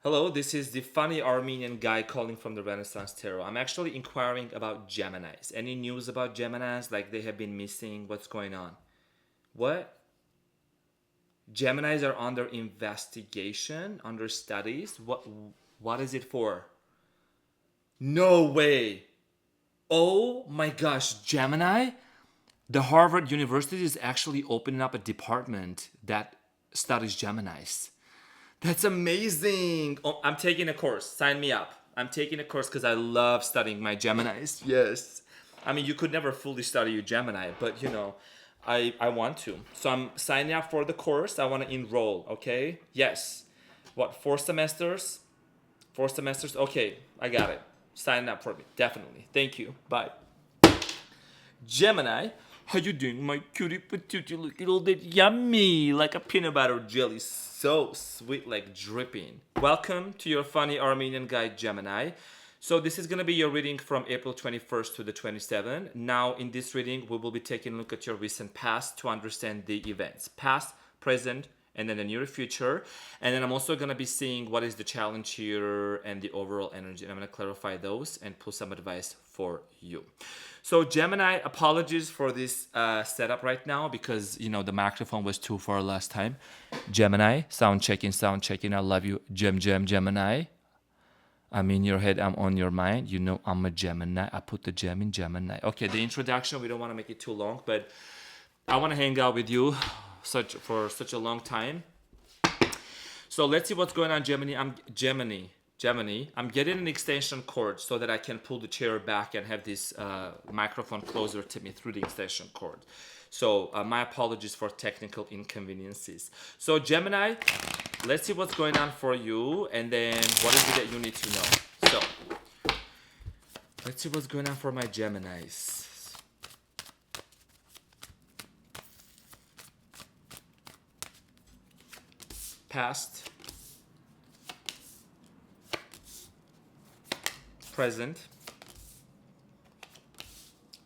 Hello, this is the funny Armenian guy calling from the Renaissance Tarot. I'm actually inquiring about Geminis. Any news about Geminis? Like they have been missing? What's going on? What? Geminis are under investigation, under studies? What is it for? No way. Oh my gosh, Gemini? The Harvard University is actually opening up a department that studies Geminis. That's amazing. Oh, I'm taking a course. Sign me up. I'm taking a course because I love studying my Geminis. Yes. I mean, you could never fully study your Gemini, but I want to. So I'm signing up for the course. I want to enroll, okay? Yes. What, 4 semesters? 4 semesters? Okay, I got it. Sign up for me. Definitely. Thank you. Bye. Gemini, how you doing, my cutie patootie? Look at all that yummy, like a peanut butter jelly, so sweet, like dripping. Welcome to your funny Armenian guy, Gemini. So this is gonna be your reading from April 21st to the 27th. Now, in this reading, we will be taking a look at your recent past to understand the events, past, present, and then the near future. And then I'm also going to be seeing what is the challenge here and the overall energy. And I'm going to clarify those and pull some advice for you. So Gemini, apologies for this setup right now because, the microphone was too far last time. Gemini, sound checking. I love you. Gemini. I'm in your head, I'm on your mind. I'm a Gemini. I put the gem in Gemini. Okay, the introduction, we don't want to make it too long, but I want to hang out with you for such a long time. So let's see what's going on, Gemini. I'm getting an extension cord so that I can pull the chair back and have this microphone closer to me through the extension cord. So my apologies for technical inconveniences. So Gemini, let's see what's going on for you, and then what is it that you need to know. So let's see what's going on for my Geminis. Past, present,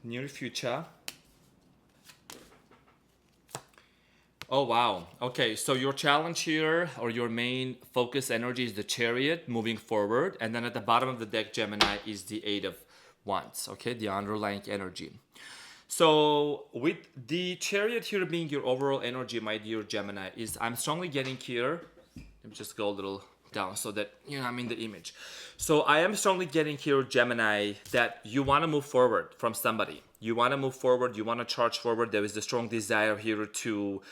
near future. Oh wow. Okay, so your challenge here, or your main focus energy, is the Chariot moving forward, and then at the bottom of the deck, Gemini, is the Eight of Wands. Okay, the underlying energy. So with the Chariot here being your overall energy, my dear Gemini, I'm strongly getting here. Let me just go a little down so that I'm in the image. So I am strongly getting here, Gemini, that you want to move forward from somebody. You want to move forward. You want to charge forward. There is a strong desire here to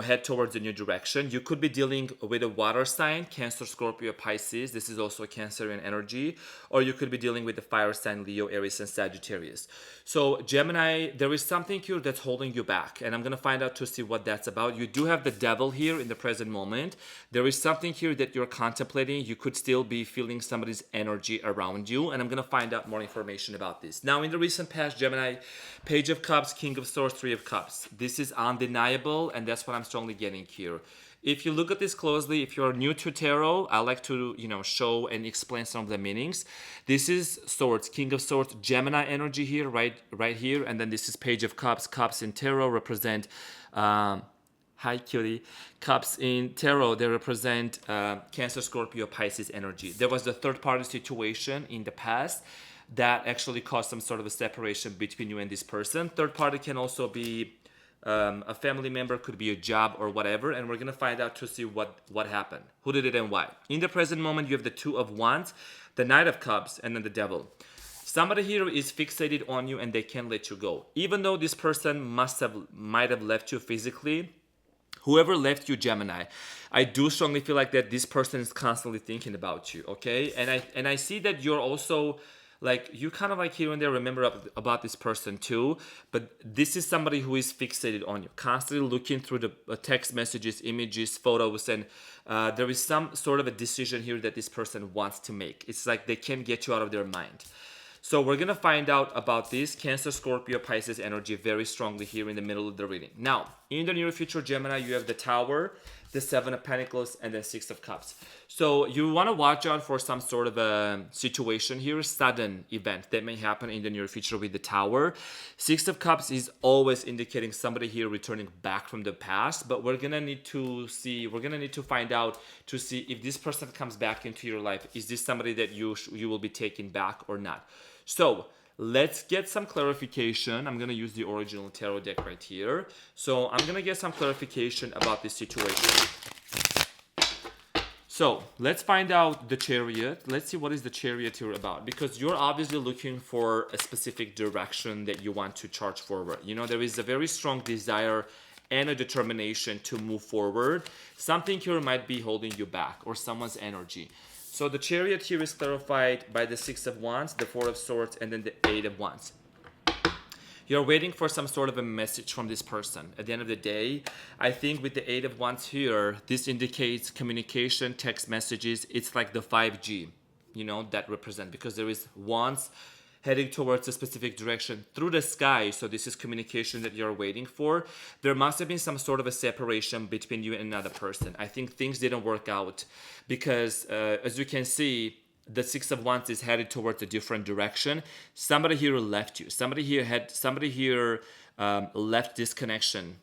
head towards a new direction. You could be dealing with a water sign, Cancer, Scorpio, Pisces. This is also a Cancerian energy. Or you could be dealing with the fire sign, Leo, Aries, and Sagittarius. So Gemini, there is something here that's holding you back. And I'm going to find out to see what that's about. You do have the devil here in the present moment. There is something here that you're contemplating. You could still be feeling somebody's energy around you. And I'm going to find out more information about this. Now, in the recent past, Gemini, Page of Cups, King of Swords, Three of Cups. This is undeniable, and that's what I'm strongly getting here. If you look at this closely, if you're new to tarot, I like to show and explain some of the meanings. This is Swords, King of Swords, Gemini energy here, right here, and then this is Page of Cups. Cups in tarot represent hi cutie. Cups in tarot, they represent Cancer, Scorpio, Pisces energy. There was the third party situation in the past that actually caused some sort of a separation between you and this person. Third party can also be a family member, could be a job or whatever, and we're gonna find out to see what happened, who did it, and why. In the present moment, you have the Two of Wands, the Knight of Cups, and then the Devil. Somebody here is fixated on you and they can't let you go, even though this person might have left you physically. Whoever left you, Gemini, I do strongly feel like that this person is constantly thinking about you. Okay, and I see that you're also, like, you kind of like here and there remember about this person too, but this is somebody who is fixated on you, constantly looking through the text messages, images, photos, and there is some sort of a decision here that this person wants to make. It's like they can't get you out of their mind. So we're going to find out about this Cancer, Scorpio, Pisces energy very strongly here in the middle of the reading. Now, in the near future, Gemini, you have the Tower, the Seven of Pentacles, and then Six of Cups. So you want to watch out for some sort of a situation here, sudden event that may happen in the near future with the Tower. Six of Cups is always indicating somebody here returning back from the past, but we're gonna need to find out to see if this person comes back into your life. Is this somebody that you will be taking back or not? So let's get some clarification. I'm going to use the original tarot deck right here. So I'm going to get some clarification about this situation. So let's find out the Chariot. Let's see what is the Chariot here about. Because you're obviously looking for a specific direction that you want to charge forward. You know, there is a very strong desire and a determination to move forward. Something here might be holding you back, or someone's energy. So the Chariot here is clarified by the Six of Wands, the Four of Swords, and then the Eight of Wands. You're waiting for some sort of a message from this person. At the end of the day, I think with the Eight of Wands here, this indicates communication, text messages. It's like the 5G, you know, that represent, because there is wands heading towards a specific direction through the sky. So this is communication that you're waiting for. There must have been some sort of a separation between you and another person. I think things didn't work out because as you can see, the Six of Wands is headed towards a different direction. Somebody here left you. Somebody here left this connection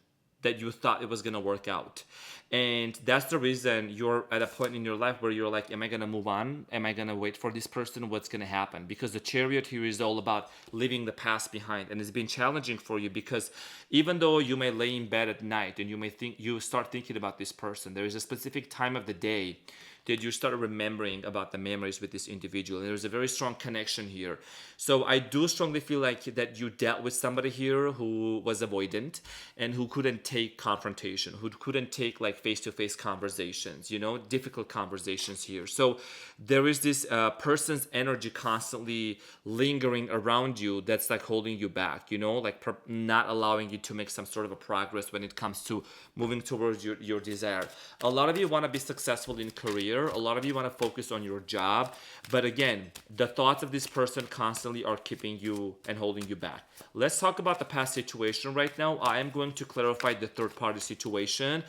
that you thought it was going to work out. And that's the reason you're at a point in your life where you're like, am I going to move on? Am I going to wait for this person? What's going to happen? Because the Chariot here is all about leaving the past behind. And it's been challenging for you because even though you may lay in bed at night and you start thinking about this person, there is a specific time of the day that you start remembering about the memories with this individual. And there's a very strong connection here. So I do strongly feel like that you dealt with somebody here who was avoidant and who couldn't take confrontation, who couldn't take like face-to-face conversations, you know, difficult conversations here. So there is this person's energy constantly lingering around you that's like holding you back, you know, like not allowing you to make some sort of a progress when it comes to moving towards your desire. A lot of you want to be successful in career. A lot of you want to focus on your job. But again, the thoughts of this person constantly are keeping you and holding you back. Let's talk about the past situation right now. I am going to clarify the third party situation,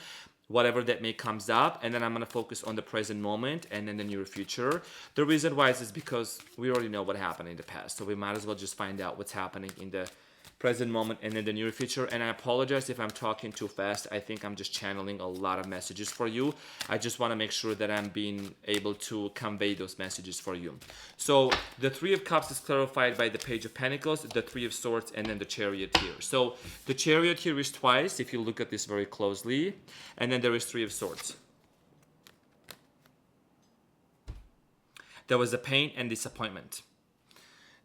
whatever that may comes up, and then I'm going to focus on the present moment and then the near future. The reason why is because we already know what happened in the past, so we might as well just find out what's happening in the present moment and in the near future. And I apologize if I'm talking too fast. I think I'm just channeling a lot of messages for you. I just want to make sure that I'm being able to convey those messages for you. So the Three of Cups is clarified by the Page of Pentacles, the Three of Swords, and then the Chariot here. So the Chariot here is twice, if you look at this very closely, and then there is Three of Swords. There was a pain and disappointment.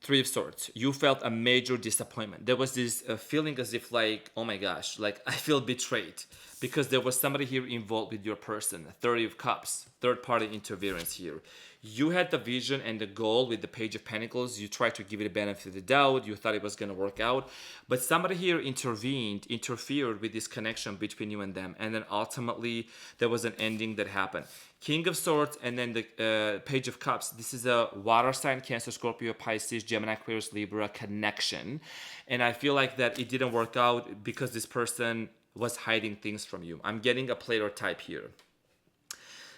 Three of Swords. You felt a major disappointment. There was this feeling as if like, oh my gosh, like I feel betrayed because there was somebody here involved with your person. 30 of Cups, third party interference here. You had the vision and the goal with the Page of Pentacles. You tried to give it a benefit of the doubt. You thought it was going to work out. But somebody here interfered with this connection between you and them. And then ultimately, there was an ending that happened. King of Swords and then the Page of Cups. This is a water sign, Cancer, Scorpio, Pisces, Gemini, Aquarius, Libra connection. And I feel like that it didn't work out because this person was hiding things from you. I'm getting a player type here.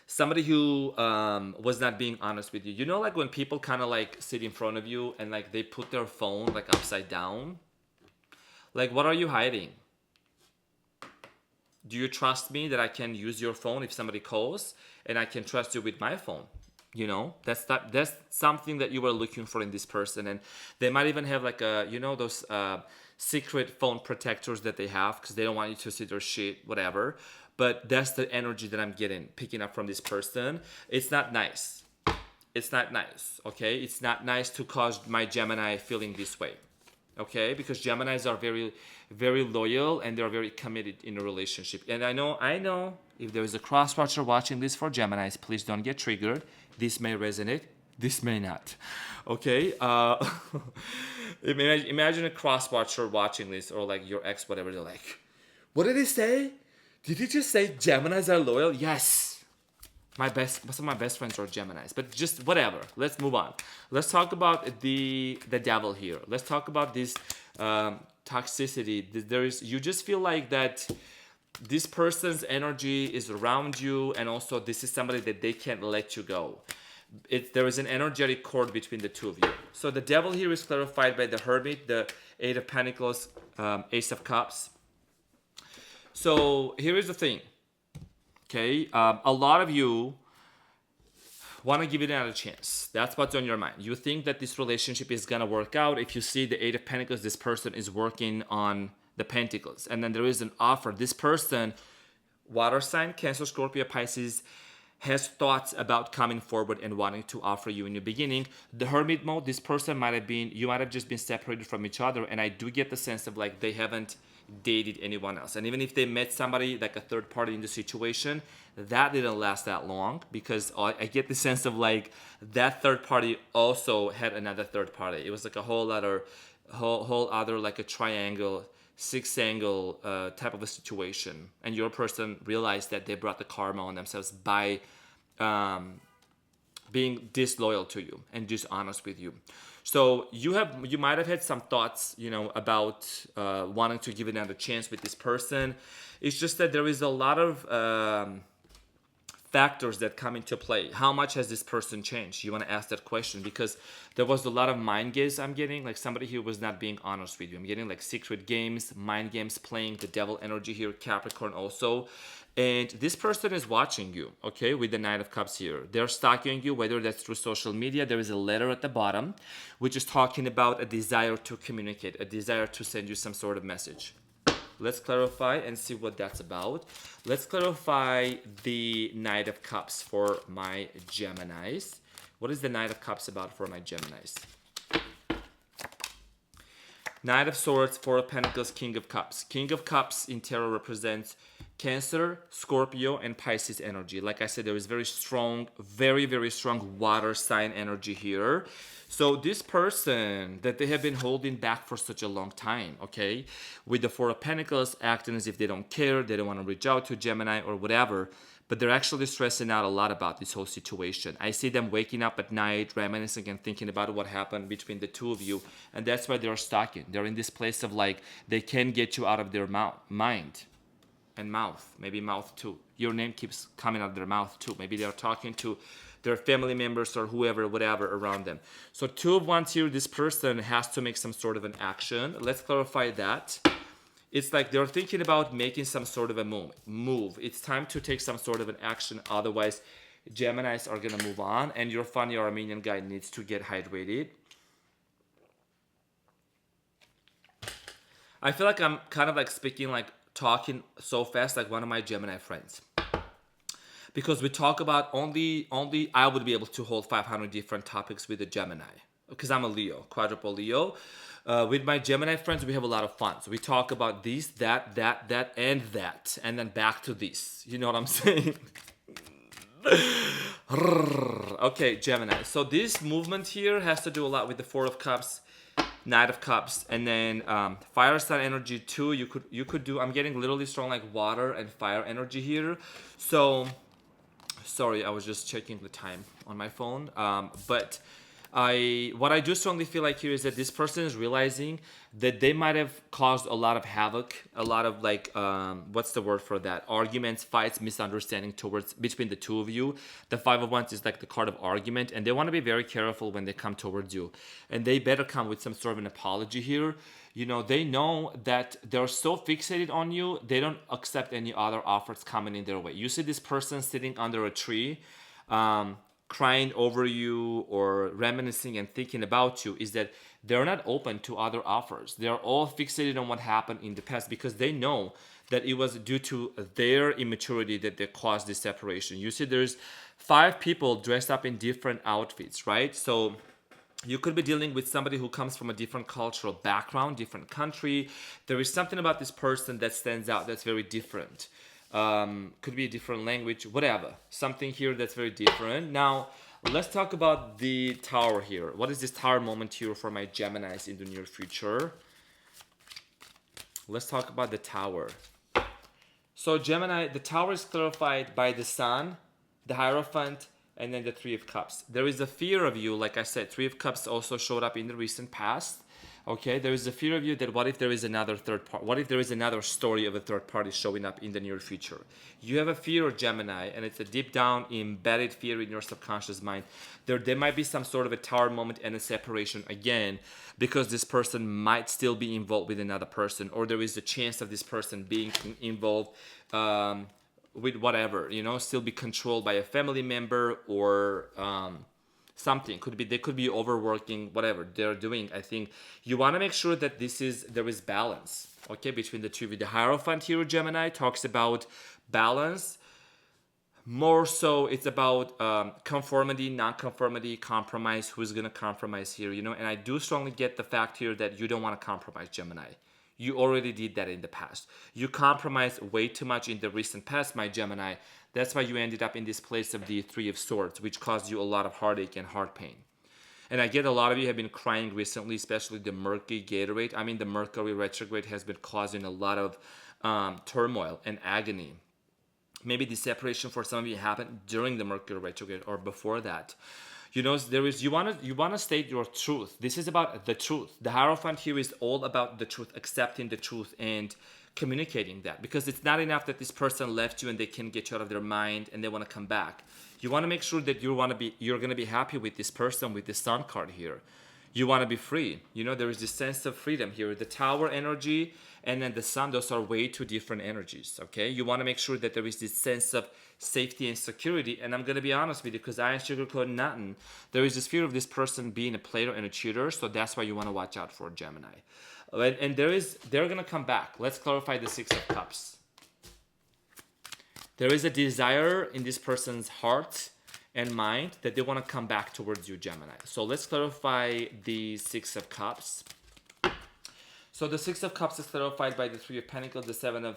Somebody who was not being honest with you. You know, like when people kind of like sit in front of you and like they put their phone like upside down. Like, what are you hiding? Do you trust me that I can use your phone if somebody calls and I can trust you with my phone? You know, that's something that you were looking for in this person. And they might even have like a, you know, those secret phone protectors that they have because they don't want you to see their shit, whatever. But that's the energy that I'm picking up from this person. It's not nice. It's not nice, okay? It's not nice to cause my Gemini feeling this way, okay? Because Geminis are very, very loyal and they're very committed in a relationship. And I know, if there is a cross-watcher watching this for Geminis, please don't get triggered. This may resonate, this may not, okay? Imagine a cross-watcher watching this or like your ex, whatever, they're like, what did he say? Did he just say Geminis are loyal? Yes. Some of my best friends are Geminis, but just whatever. Let's move on. Let's talk about the devil here. Let's talk about this toxicity. You just feel like that this person's energy is around you, and also this is somebody that they can't let you go. There is an energetic cord between the two of you. So the devil here is clarified by the Hermit, the Eight of Pentacles, Ace of Cups. So here is the thing. Okay, a lot of you want to give it another chance. That's what's on your mind. You think that this relationship is gonna work out. If you see the Eight of Pentacles, this person is working on the Pentacles, and then there is an offer. This person, water sign, Cancer, Scorpio, Pisces, has thoughts about coming forward and wanting to offer you in the beginning. The Hermit mode, this person might have been, you might have just been separated from each other, and I do get the sense of like they haven't dated anyone else. And even if they met somebody, like a third party in the situation, that didn't last that long, because I get the sense of like that third party also had another third party. It was like a whole other like a triangle, six angle type of a situation, and your person realized that they brought the karma on themselves by being disloyal to you and dishonest with you. So you might have had some thoughts, about wanting to give it another chance with this person. It's just that there is a lot of factors that come into play. How much has this person changed? You want to ask that question, because there was a lot of mind games I'm getting, like somebody who was not being honest with you. I'm getting like secret games, mind games playing, the devil energy here, Capricorn also. And this person is watching you, okay, with the Knight of Cups here. They're stalking you, whether that's through social media. There is a letter at the bottom, which is talking about a desire to communicate, a desire to send you some sort of message. Let's clarify and see what that's about. Let's clarify the Knight of Cups for my Geminis. What is the Knight of Cups about for my Geminis? Knight of Swords, Four of Pentacles, King of Cups. King of Cups in tarot represents Cancer, Scorpio, and Pisces energy. Like I said, there is very strong, very, very strong water sign energy here. So this person that they have been holding back for such a long time, okay, with the Four of Pentacles acting as if they don't care, they don't want to reach out to Gemini or whatever, but they're actually stressing out a lot about this whole situation. I see them waking up at night, reminiscing and thinking about what happened between the two of you, and that's why they're stalking. They're in this place of like, they can't get you out of their mind. And mouth, maybe mouth too. Your name keeps coming out of their mouth too. Maybe they're talking to their family members or whoever, whatever around them. So Two of Wands here, this person has to make some sort of an action. Let's clarify that. It's like they're thinking about making some sort of a move. It's time to take some sort of an action. Otherwise, Geminis are going to move on, and your funny Armenian guy needs to get hydrated. I feel like I'm kind of like speaking like talking so fast like one of my Gemini friends, because we talk about only I would be able to hold 500 different topics with a Gemini, because I'm a Leo, quadruple Leo. With my Gemini friends, we have a lot of fun. So we talk about this, that, and that, and then back to this. You know what I'm saying? Okay, Gemini. So this movement here has to do a lot with the Four of Cups, Knight of Cups, and then fire sign energy too. You could do. I'm getting literally strong like water and fire energy here. So sorry, I was just checking the time on my phone. But what I do strongly feel like here is that this person is realizing that they might have caused a lot of havoc, a lot of like what's the word for that? Arguments, fights, misunderstanding between the two of you. The Five of Wands is like the card of argument, and they want to be very careful when they come towards you, and they better come with some sort of an apology here. They know that they're so fixated on you, they don't accept any other offers coming in their way. You see this person sitting under a tree, crying over you or reminiscing and thinking about you, is that they're not open to other offers. They're all fixated on what happened in the past, because they know that it was due to their immaturity that they caused this separation. You see there's 5 people dressed up in different outfits, right? So you could be dealing with somebody who comes from a different cultural background, different country. There is something about this person that stands out that's very different. Could be a different language, whatever. Something here that's very different. Now, let's talk about the Tower here. What is this Tower moment here for my Geminis in the near future? Let's talk about the Tower. So Gemini, the Tower is clarified by the Sun, the Hierophant, and then the Three of Cups. There is a fear of you, like I said. Three of Cups also showed up in the recent past. Okay, there is a fear of you that what if there is another third part? What if there is another story of a third party showing up in the near future? You have a fear of Gemini, and it's a deep down embedded fear in your subconscious mind. There might be some sort of a tower moment and a separation again, because this person might still be involved with another person, or there is a chance of this person being involved with whatever, still be controlled by a family member or something. Could be they could be overworking, whatever they're doing. I think you want to make sure that there is balance, okay, between the two. The Hierophant here, Gemini, talks about balance. More so, it's about conformity, non-conformity, compromise. Who's gonna compromise here? And I do strongly get the fact here that you don't want to compromise, Gemini. You already did that in the past. You compromised way too much in the recent past, my Gemini. That's why you ended up in this place of the Three of Swords, which caused you a lot of heartache and heart pain. And I get a lot of you have been crying recently, especially the Mercury Gatorade. I mean, the Mercury retrograde has been causing a lot of turmoil and agony. Maybe the separation for some of you happened during the Mercury retrograde or before that. There is you want to state your truth. This is about the truth. The Hierophant here is all about the truth, accepting the truth and communicating that, because it's not enough that this person left you and they can get you out of their mind and they want to come back. You want to make sure that you're going to be happy with this person, with the Sun card here. You want to be free. There is this sense of freedom here. The Tower energy and then the Sun, those are way two different energies, okay? You want to make sure that there is this sense of safety and security. And I'm going to be honest with you, because I ain't sugarcoating nothing. There is this fear of this person being a player and a cheater, so that's why you want to watch out for Gemini. And they're going to come back. Let's clarify the Six of Cups. There is a desire in this person's heart and mind that they want to come back towards you, Gemini. So let's clarify the Six of Cups. So the Six of Cups is clarified by the Three of Pentacles, the Seven of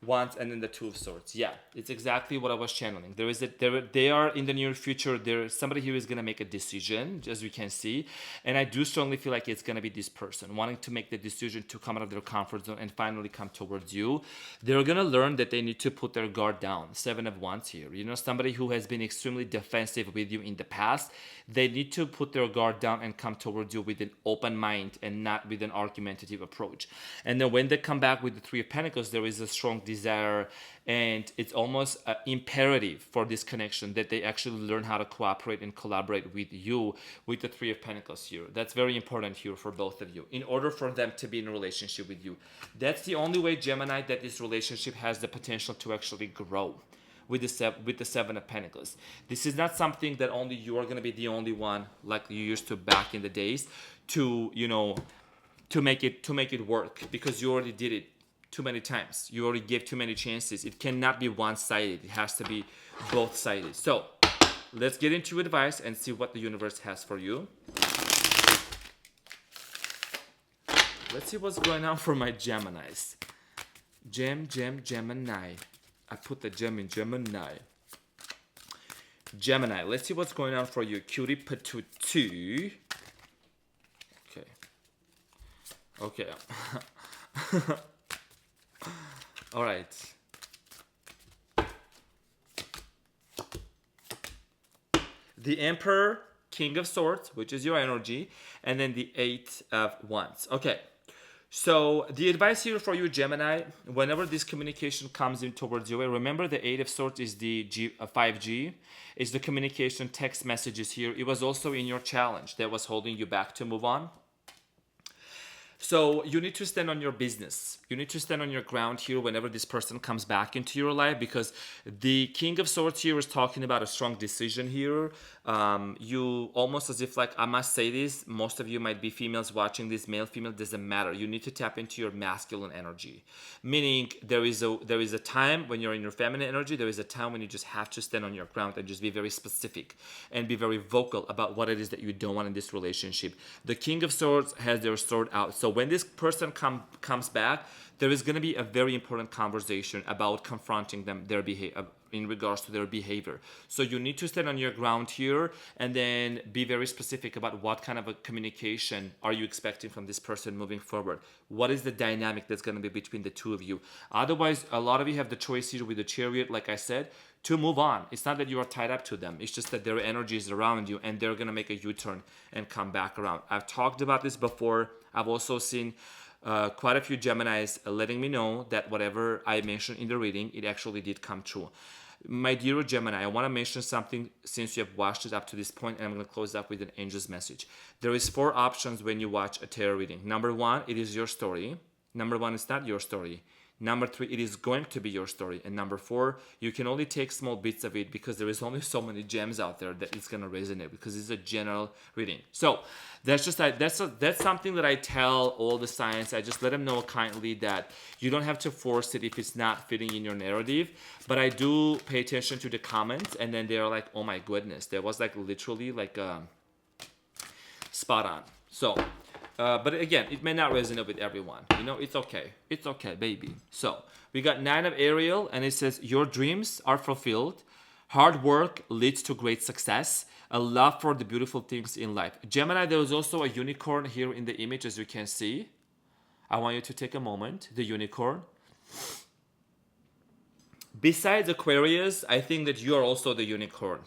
Wands, and then the Two of Swords. Yeah, it's exactly what I was channeling. They are in the near future. Somebody here is going to make a decision, as we can see. And I do strongly feel like it's going to be this person wanting to make the decision to come out of their comfort zone and finally come towards you. They're going to learn that they need to put their guard down. Seven of Wands here. Somebody who has been extremely defensive with you in the past, they need to put their guard down and come towards you with an open mind and not with an argumentative approach. And then when they come back with the Three of Pentacles, there is a strong desire, and it's almost imperative for this connection that they actually learn how to cooperate and collaborate with you with the Three of Pentacles here. That's very important here for both of you in order for them to be in a relationship with you. That's the only way, Gemini, that this relationship has the potential to actually grow with the Seven of Pentacles. This is not something that only you are going to be the only one, like you used to back in the days, to make it work, because you already did it too many times. You already gave too many chances. It cannot be one-sided. It has to be both-sided. So let's get into advice and see what the universe has for you. Let's see what's going on for my Geminis. Gemini. I put the gem in Gemini. Gemini, let's see what's going on for you. Cutie patootie. Okay. All right. The Emperor, King of Swords, which is your energy, and then the Eight of Wands. Okay. So the advice here for you, Gemini, whenever this communication comes in towards you, remember the Eight of Swords is the 5G, is the communication, text messages here. It was also in your challenge that was holding you back to move on. So you need to stand on your business. You need to stand on your ground here whenever this person comes back into your life, because the King of Swords here is talking about a strong decision here. You almost as if, like, I must say this, most of you might be females watching this, male, female, doesn't matter. You need to tap into your masculine energy. Meaning there is a time when you're in your feminine energy, there is a time when you just have to stand on your ground and just be very specific and be very vocal about what it is that you don't want in this relationship. The King of Swords has their sword out. So when this person comes back, there is going to be a very important conversation about confronting them, their behavior, in regards to their behavior. So you need to stand on your ground here and then be very specific about what kind of a communication are you expecting from this person moving forward. What is the dynamic that's going to be between the two of you? Otherwise, a lot of you have the choice here with the Chariot, like I said, to move on. It's not that you are tied up to them. It's just that their energy is around you and they're going to make a U-turn and come back around. I've talked about this before. I've also seen quite a few Geminis letting me know that whatever I mentioned in the reading, it actually did come true. My dear Gemini, I want to mention something since you have watched it up to this point, and I'm going to close up with an angel's message. There is 4 options when you watch a tarot reading. Number 1, it is your story. Number 1, it's not your story. Number 3, it is going to be your story. And number 4, you can only take small bits of it because there is only so many gems out there that it's going to resonate, because it's a general reading. So that's just that's something that I tell all the signs. I just let them know kindly that you don't have to force it if it's not fitting in your narrative. But I do pay attention to the comments, and then they're like, oh my goodness, there was like literally like spot on. So but again, it may not resonate with everyone. You know, it's okay. It's okay, baby. So we got 9 of Ariel, and it says, your dreams are fulfilled. Hard work leads to great success. A love for the beautiful things in life. Gemini, there is also a unicorn here in the image, as you can see. I want you to take a moment. The unicorn. Besides Aquarius, I think that you are also the unicorn.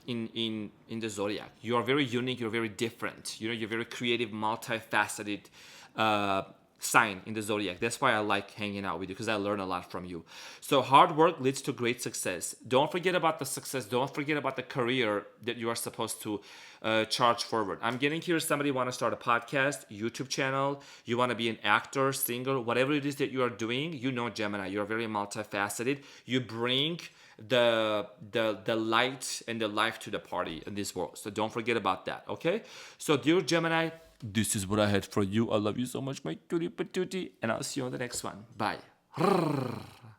In the zodiac, you are very unique. You're very different. You know, you're very creative, multifaceted sign in the zodiac. That's why I like hanging out with you, because I learn a lot from you. So hard work leads to great success. Don't forget about the success. Don't forget about the career that you are supposed to charge forward. I'm getting here. Somebody want to start a podcast, YouTube channel. You want to be an actor, singer, whatever it is that you are doing. You know, Gemini, you're very multifaceted. You bring the light and the life to the party in this world. So don't forget about that, okay? So dear Gemini, this is what I had for you. I love you so much, my cutie patootie, and I'll see you on the next one. Bye.